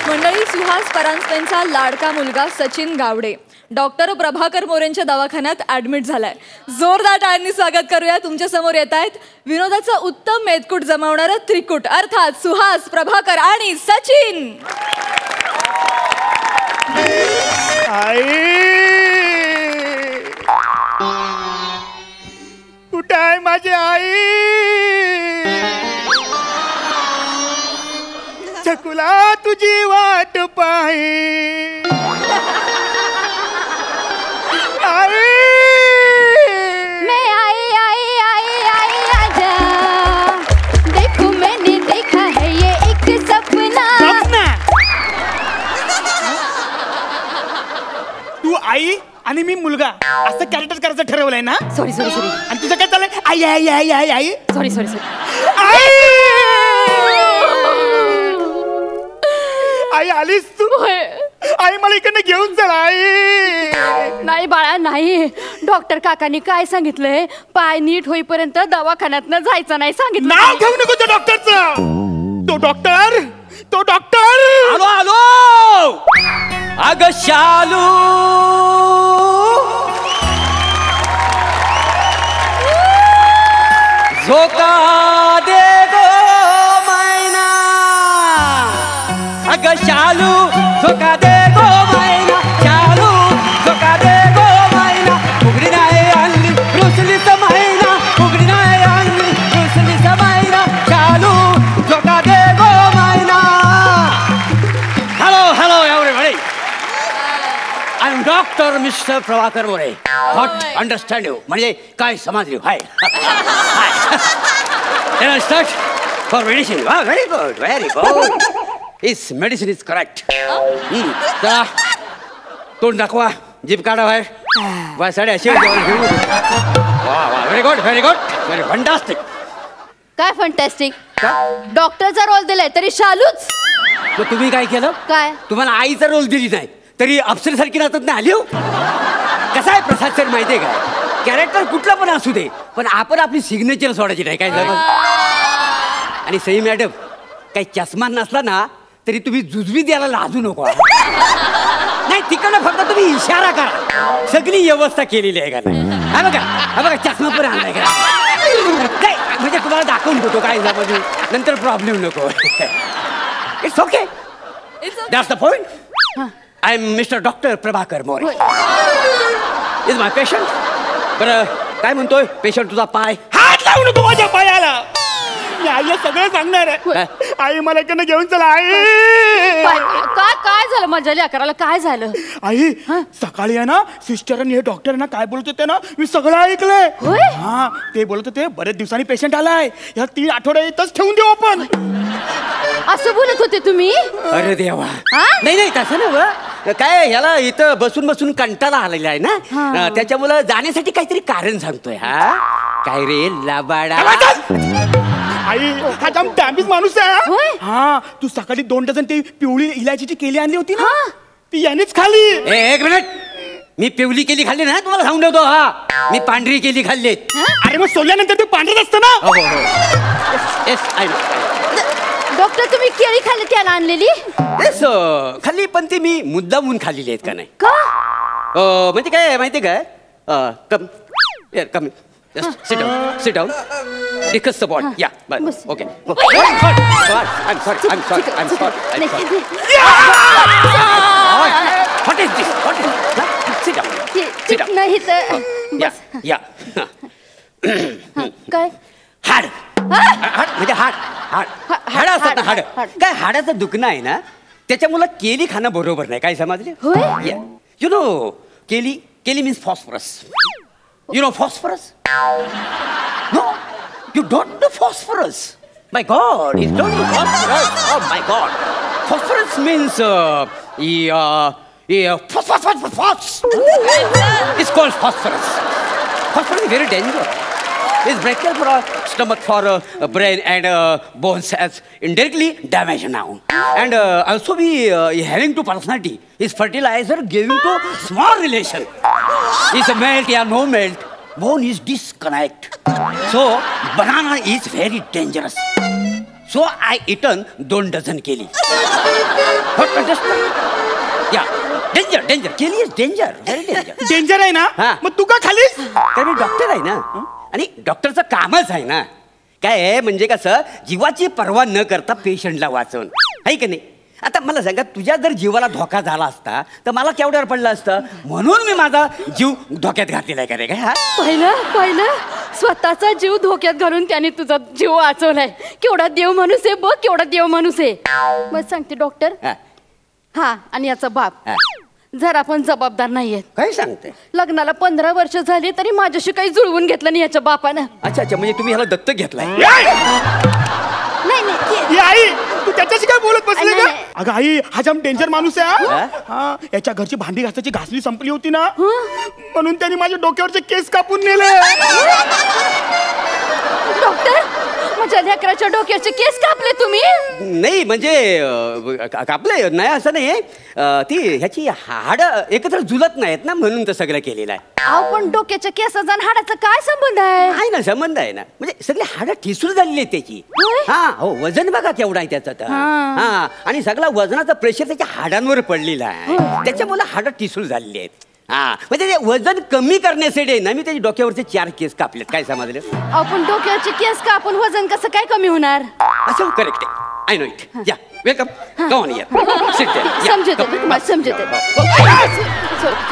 मंडळी, सुहास परांजपेंचा लाडका मुलगा सचिन गावडे डॉक्टर प्रभाकर मोरेंच्या दवाखान्यात ऍडमिट झालाय. जोरदार टाळ्यांनी स्वागत करूया. तुमच्या समोर येत आहेत विनोदाचं उत्तम मेदकूट जमवणारं त्रिकूट अर्थात सुहास, प्रभाकर आणि सचिन. कुठे आहे माझी आई? चकुला तुझी वाट पाही. आई मैं आई आई आई आई आजा, देखो मैंने देखा है ये एक सपना. तू आई आणि मी मुलगा असं कॅरेक्टर करायचं ठरवलंय ना? Sorry sorry sorry. आणि तुझं काय चाललंय? आई आई आई आई आई. Sorry sorry sorry. आई आलीस तू? आई मला इकडनं घेऊन चल आई. नाही बाळा नाही. डॉक्टर काकांनी काय सांगितलंय, पाय नीट होईपर्यंत दवाखान्यात जायचं नाही सांगितलं. नाव घेऊ नको त्या डॉक्टरचं. तो डॉक्टर आलो आलो. अग शालू, झोका दे गो मैना. अग शालू, झोका दे गो मैना. शालू, झोका दे गो मैना. उघडी नाही आणली रुसलीच मैना. उघडी नाही आणली रुसलीच मैना. शालू, झोका दे गो मैना. Hello everybody. I am doctor mister Prabhakar More. What understand you म्हणजे काय समजली? Hi start for medicine. Very good very good. Is medicine is correct. चला तोंड दाखवा, जीभ काढा बाहेर. वासाडे असे very good very good very fantastic. काय फंटॅस्टिक. डॉक्टरचा रोल दिलाय तरी शालूच. मग तुम्ही काय केलं? काय? तुम्हाला आईचा रोल दिली नाही तरी अप्सरेसारखी राहतात ना आली हो. कसं आहे प्रसाद सर माहितीये काय, कॅरेक्टर कुठलं पण असू दे पण आपण आपली सिग्नेचर सोडायची नाही काय झालं. आणि सई मॅडम काही चष्मा नसला ना तरी तुम्ही जुजवी द्यायला लाजू नको. नाही तिकडनं फक्त तुम्ही इशारा करा. सगळी व्यवस्था केलेली आहे का नाही. हा बघा चष्मा पण आणलाय का नाही म्हणजे तुम्हाला दाखवून देतो काय झालं नंतर प्रॉब्लेम नको. It's okay. That's the point. I am mister doctor Prabhakar More. Is my patient. बरं काय म्हणतोय पेशंट तुझा पाय? हात लावू नको माझ्या पायाला. मी आईला सगळं सांगणार आहे. आई मला इकडनं घेऊन चला आई. काय झालं माझ्या लेकराला? काय झालं? आई सकाळी आहे ना सिस्टरांनी हे डॉक्टरांना काय बोलत होते ना मी सगळं ऐकलंय. हा ते बोलत होते बरेच दिवसांनी पेशंट आलाय, या 3 आठवडे इथंच ठेवून देऊ आपण. असं बोलत होते तुम्ही? अरे देवा. नाही तसं ना काय याला इथं बसून बसून कंटाळा आलेला आहे ना त्याच्यामुळं जाण्यासाठी काहीतरी कारण सांगतोय. हा काय रे लाबाडा. आई हा जाम डॅमेज माणूस आहे. हा तू सकाळी 2 डझन ती पिवळी इलायचीची केली आणली होती ना ती यानेच खाली. एक मिनिट. मी पिवली केली खाल्ली ना तुम्हाला सांगून ठेवतो. हा मी पांढरी केली खाल्ली. अरे मग सोडल्यानंतर ते पांढरच असतं ना. हो येस आय नो. डॉक्टर तुम्ही केळी खाल्ली त्याला आणलेली? येस खाल्ली पण ती मी मुद्दामून खाल्लेली आहेत का नाही. का? म्हणजे काय माहिती काय कम कम sit down discuss the point. Yeah but okay I'm sorry what is this sit down नाही तर yeah काय हाड म्हणजे हाड असतात ना. हाड काय हाडाचं दुखणं आहे ना त्याच्यामुळे केली खाणं बरोबर नाही काय समजले. यु नो केली means phosphorus. You know phosphorus? No, you don't know phosphorus. My God, you don't know phosphorus. Oh my God, phosphorus means phosphorus. It's called phosphorus. Phosphorus is very dangerous. It's breaking for stomach, for brain and bones as indirectly damaged now. And also we having to personality. Is fertilizer giving to small relation. Is a melt or no melt. Bone is disconnect. So banana is very dangerous. So I eaten 2 dozen keli. What understand? Yeah. Danger केली is danger very danger danger आहे ना मग तू का खालीस तर मी doctor आहे ना आणि डॉक्टरचं कामच आहे ना काय आहे म्हणजे कसं जीवाची पर्वा न करता पेशंटला वाचवून आहे की नाही आता मला सांगा तुझ्या जर जीवाला धोका झाला असता तर मला केवढ्यावर पडलं असतं म्हणून मी माझा जीव धोक्यात घातलेला आहे का रे काय पाहिलं स्वतःचा जीव धोक्यात घालून त्याने तुझा जीव वाचवलाय केवढा देव माणूस आहे बघ केवढा देव माणूस आहे मग सांगते डॉक्टर हा आणि याचा बाप जर आपण जबाबदार नाहीये काय सांगते लग्नाला 15 वर्ष झाली तरी माझ्याशी काही जुळवून घेतलं नाही याच्या बापानं अच्छा म्हणजे तुम्ही ह्याला दत्तक घेतलाय नाही आई तू त्याच्याशी काय बोलत बसली का अगं आई हा जाम डेंजर माणूस आहे हा याच्या घरची भांडी घासायची घासणी संपली होती ना म्हणून त्यांनी माझ्या डोक्यावरचे केस कापून नेले डॉक्टर माझ्या लेकराच्या डोक्याचे केस कापले तुम्ही नाही म्हणजे कापले नाही असं नाही ती ह्याची हाड एकत्र जुलत नाहीत ना म्हणून तर सगळं केलेलं आहे अहो पण डोक्याच्या केसाचा आणि हाडाचा काय संबंध आहे ना संबंध आहे ना म्हणजे सगळी हाडं ठिसूळ झालेली आहेत त्याची हा हो वजन बघा केवढा आहे त्याचं तर हा आणि सगळा वजनाचा प्रेशर त्याच्या हाडांवर पडलेला आहे त्याच्यामुळे हाडं ठिसूळ झालेली आहेत हा म्हणजे ते वजन कमी करण्यासाठी ना मी त्याच्या डोक्यावरचे 4 केस कापलेत काय समजले आपण डोक्याचे केस कापून वजन कसं काय कमी होणार असं करेक्ट आहे आय नो इट या welcome come on here sit there समजते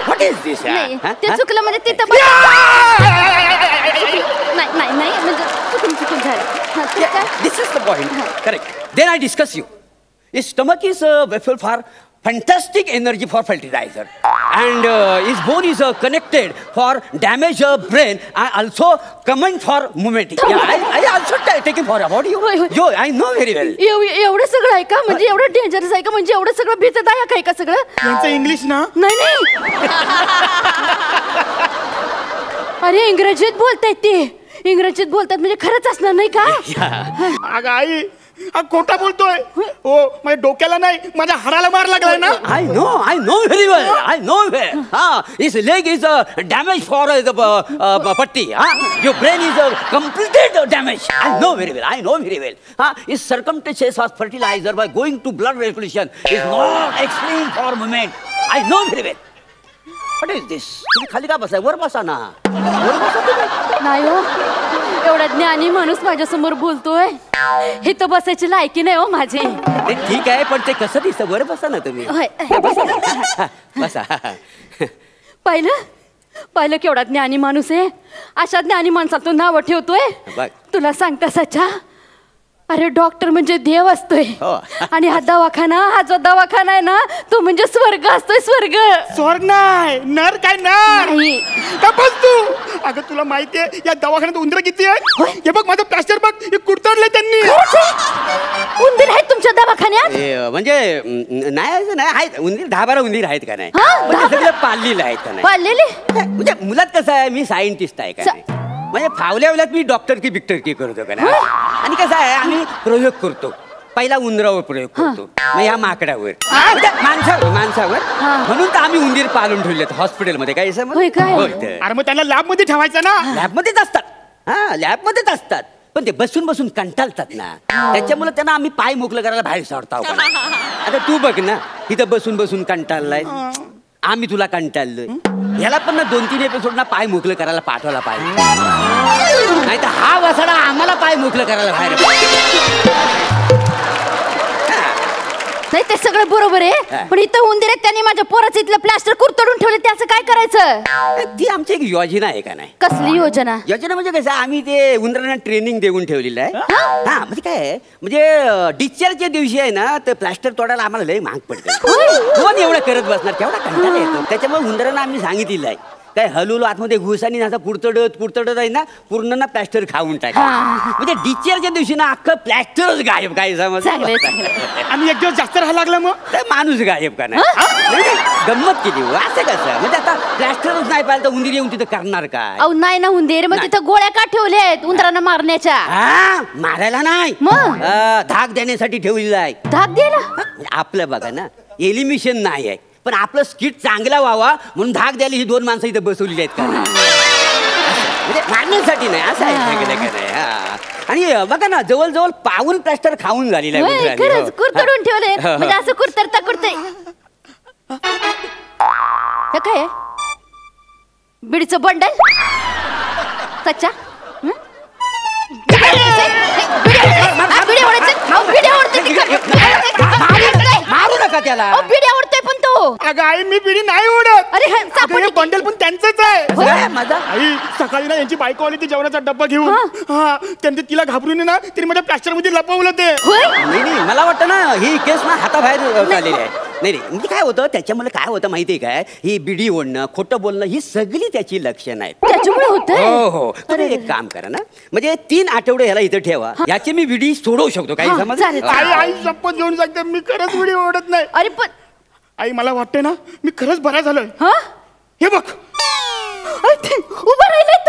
व्हॉट इज दिस ते चुकलं म्हणजे तिथं नाही म्हणजे चुकून झालं this is the point correct then I discuss you His stomach is vessel for fantastic energy for fertilizer, and his bone is connected for damage brain and also command for movement. Yeah, I also taking for about you. Yo, I know very well. एवढं सगळं आहे का म्हणजे एवढं dangerous आहे का म्हणजे एवढं सगळं भीतदायक आहे का सगळं यांचं इंग्लिश ना नाही अरे इंग्रजीत बोलतायत ते इंग्रजीत बोलतात म्हणजे खरंच असणार नाही का अगं आई हा खोटा बोलतोय हो माझ्या डोक्याला नाही माझ्या हाडाला मार लागलाय ना I know very well. I know well. His leg is damaged for the patti. Your brain is completed damage. I know very well. His circumstances of fertilizer by going to blood circulation is not explained for moment. I know very well. What is this? तुम्ही खाली का बसाय वर बसा ना नाही हो एवढा ज्ञानी माणूस माझ्या समोर बोलतोय हे तर बसायची लायकी नाही हो माझी ठीक आहे पण ते कसं दिसतं वर बसा ना तुम्ही बसा पाहिलं केवढा ज्ञानी माणूस आहे अशा ज्ञानी माणसाला तू नाव ठेवतोय तुला सांगता सच्चा अरे डॉक्टर म्हणजे देव असतोय आणि हा जो दवाखाना आहे ना तो म्हणजे स्वर्ग असतोय स्वर्ग नाही नर काय नाही का बस तू अगं तुला माहितीये या दवाखान्यात उंदर किती आहे हे बघ माझं प्लास्टर बघ हे कुडतडलंय त्यांनी उंदीर आहेत तुमच्या दवाखान्यात म्हणजे नाही आहेत उंदीर 10-12 उंदीर आहेत का नाही सगळं पाळलेलं आहेत का नाही पाळलेले म्हणजे मुलात कसं आहे मी सायंटिस्ट आहे का नाही म्हणजे फावल्यावल्यात मी डॉक्टर की करतो का नाही आणि कसं आहे आम्ही प्रयोग करतो पहिला उंदरावर प्रयोग करतो मग ह्या माकडावर माणसावर म्हणून तर आम्ही उंदीर पाळून ठेवलेत हॉस्पिटलमध्ये काय अरे मग त्यांना लॅब मध्ये ठेवायचं ना लॅबमध्येच असतात पण ते बसून कंटाळतात ना त्याच्यामुळे त्यांना आम्ही पाय मोकळं करायला बाहेर सोडतो आता तू बघ ना इथं बसून कंटाळलाय आम्ही तुला कंटाळलोय ह्याला पण ना 2-3 एपिसोड ना पाय मोकळं करायला पाठवला पाहिजे नाही तर हा वसाडा आम्हाला पाय मोकळं करायला बाहेर नाही ते सगळं बरोबर आहे पण इथं उंदीर आहेत त्यांनी माझ्या पोराचं इथलं प्लास्टर कुरतडून ठेवले त्याचं काय करायचं ती आमची एक योजना आहे का नाही कसली योजना म्हणजे कसं आम्ही ते उंदरांना ट्रेनिंग देऊन ठेवलेलं आहे म्हणजे काय म्हणजे डिस्चार्जच्या दिवशी आहे ना तर प्लास्टर तोडायला आम्हाला लय महाग पडतं कोण एवढं करत बसणार केवढा कंटाळा येतो त्याच्यामुळे उंदरांना आम्ही सांगितलेलं आहे काय हलवलो आतमध्ये घुसानी असं कुडतडत आहे ना पूर्ण ना प्लॅस्टर खाऊन टाक म्हणजे डिस्चार्जच्या दिवशी ना अख्खं प्लॅस्टरच गायब काय समज आणि एक दिवस जास्त राहायला लागला मग काय माणूस गायब का नाही गंमत केली असं कसं म्हणजे आता प्लॅस्टरच नाही पाहिलं तर उंदीर येऊन तिथं करणार काय अहो नाही ना उंदीर मग तिथं गोळ्या का ठेवल्या आहेत उंदरांना मारण्याच्या मारायला नाही मग धाक देण्यासाठी ठेवलेला आहे धाक द्यायला आपलं बघा ना एलिमिशन नाही आहे पण आपलं स्किट चांगला व्हावा म्हणून धाक द्यायला ही 2 माणसं इथं बसवलेली आहेत का म्हणजे मारण्यासाठी नाही असं आहे का नाही आणि बघा ना जवळजवळ पाऊन प्लॅस्टर खाऊन झालेला आहे खरंच कुरतडून ठेवले म्हणजे असं कुरतडता कुरते हे काय बिडीचं बंडल सच्चा मारू नका त्याला बिडी आवडतोय पण तो अगं आई मी बिडी नाही उडत अरे बंडल पण त्यांचंच आहे माझा आई सकाळी ना यांची बायको आली ती जेवणाचा डब्बा घेऊन हा त्यांनी तिला घाबरून ना तिने माझ्या प्लॅस्टर मध्ये लपवलं ते नाही मला वाटतं ना ही केस ना हाताबाहेर चाललेली आहे नाही म्हणजे काय होतं त्याच्यामुळे काय होतं माहितीये काय ही बिडी ओढणं खोटं बोलणं ही सगळी त्याची लक्षणं आहेत त्याच्यामुळे होतं हो तुम्ही एक काम करा ना म्हणजे 3 आठवडे ह्याला इथं ठेवा याची मी बिडी सोडवू शकतो काही समज आई शपथ घेऊन सांगते मी खरंच बिडी ओढत नाही अरे पण आई मला वाटतंय ना मी खरंच बरा झालोय हे बघ उभा राहिलाय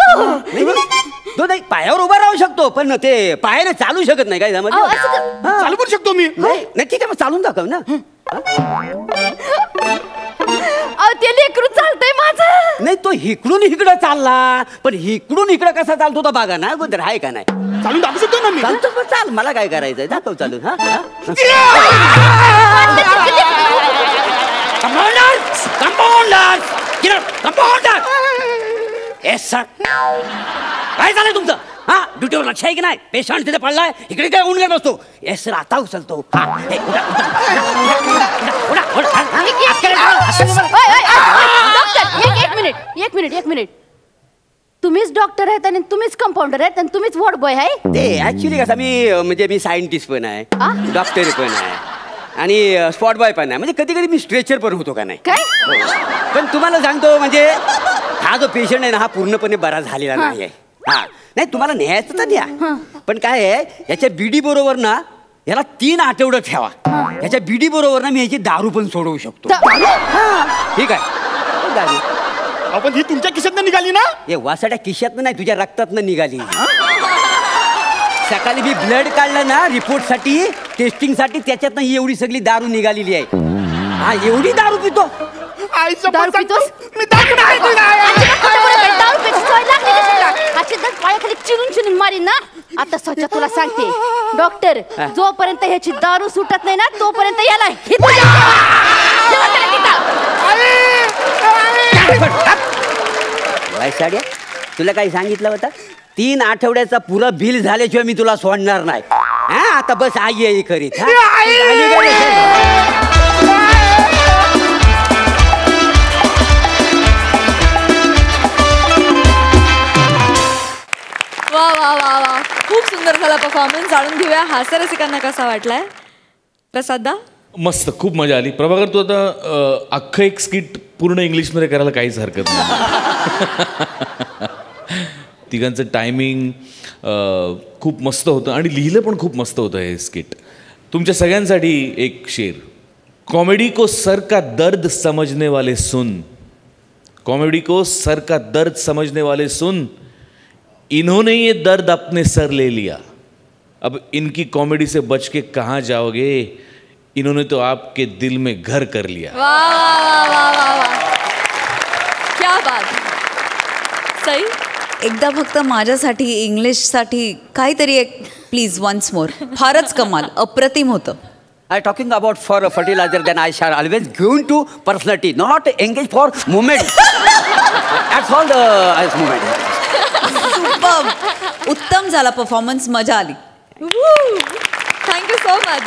तो नाही पायावर उभा राहू शकतो पण ते पायाने चालू शकत नाही काय समज चालू करू शकतो मी नाही ठीक आहे मग चालून दाखव ना ते लेकरू चालतंय माझं नाही तो इकडून इकडं चालला पण इकडून इकडं कसा चालतो तो बघा ना गोंधळ आहे का नाही चालून दाखवू शकतो ना मी चालतो पण चाल मला काय करायचंय दाखव चालून काय झालंय तुमचं ड्युटीवर लक्ष आहे की नाही पेशंट तिथे पडलाय इकडे काय उडत बसतो येस सर आता उचलतो एक मिनिट तुम्हीच डॉक्टर आहेत आणि तुम्हीच कंपाऊंडर आहेत आणि तुम्हीच वॉर्ड बॉय आहे ते ऍक्च्युली कसं मी सायंटिस्ट पण आहे डॉक्टर पण आहे आणि स्पॉट बॉय पण आहे म्हणजे कधी कधी मी स्ट्रेचर पण होतो का नाही काय पण तुम्हाला सांगतो म्हणजे हा जो पेशंट आहे ना हा पूर्णपणे बरा झालेला नाही आहे नाही तुम्हाला न्यायचं तर द्या पण काय आहे याच्या बीडी बरोबर ना याला 3 आठवडे ठेवा याच्या बीडी बरोबर ना मी याची दारू पण सोडवू शकतो ठीक आहे आपण ही तुमच्या खिशातनं निघाली ना हे वासाड्या खिशातनं नाही तुझ्या रक्तातनं निघाली सकाळी मी ब्लड काढलं ना रिपोर्ट साठी टेस्टिंग साठी त्याच्यातनं ही एवढी सगळी दारू निघालेली आहे एवढी दारू पितो दारू पितोस मी दारू पायाखाली चिरून मारी ना आता स्वच्छ तुला सांगते डॉक्टर जोपर्यंत ह्याची दारू सुटत नाही ना तोपर्यंत याला साड्या तुला काही सांगितलं होतं 3 आठवड्याचा पुरा बिल झाल्याशिवाय मी तुला सोडणार नाही आता बस आई आहे खरी वा वा वा वा खूप सुंदर झाला परफॉर्मन्स जाणून घेऊया हास्यरसिकांना कसा वाटलाय प्रसादा मस्त खूप मजा आली प्रभाकर तू आता अख्खं एक स्किट पूर्ण इंग्लिशमध्ये करायला काहीच हरकत नाही तिघांचं टायमिंग खूप मस्त होतं आणि लिहिलं पण खूप मस्त होतं हे स्किट तुमच्या सगळ्यांसाठी एक शेर कॉमेडी को सर का दर्द समझने वाले सुन कॉमेडी को सर का दर्द समझने वाले सुन इन्होंने ये दर्द अपने सर ले लिया अब इनकी कॉमेडी से बच के कहाँ जाओगे इन्होंने तो आपके दिल में घर कर लिया वाह वाह वाह वाह वाह क्या बात सई एकदा फक्त माझ्यासाठी इंग्लिशसाठी काहीतरी एक प्लीज वन्स मोर फारच कमाल अप्रतिम होतं I talking about for a fertilizer then I shall always given to personality not engage for movement that's all the movement उत्तम झाला परफॉर्मन्स मजा आली थँक्यू सो मच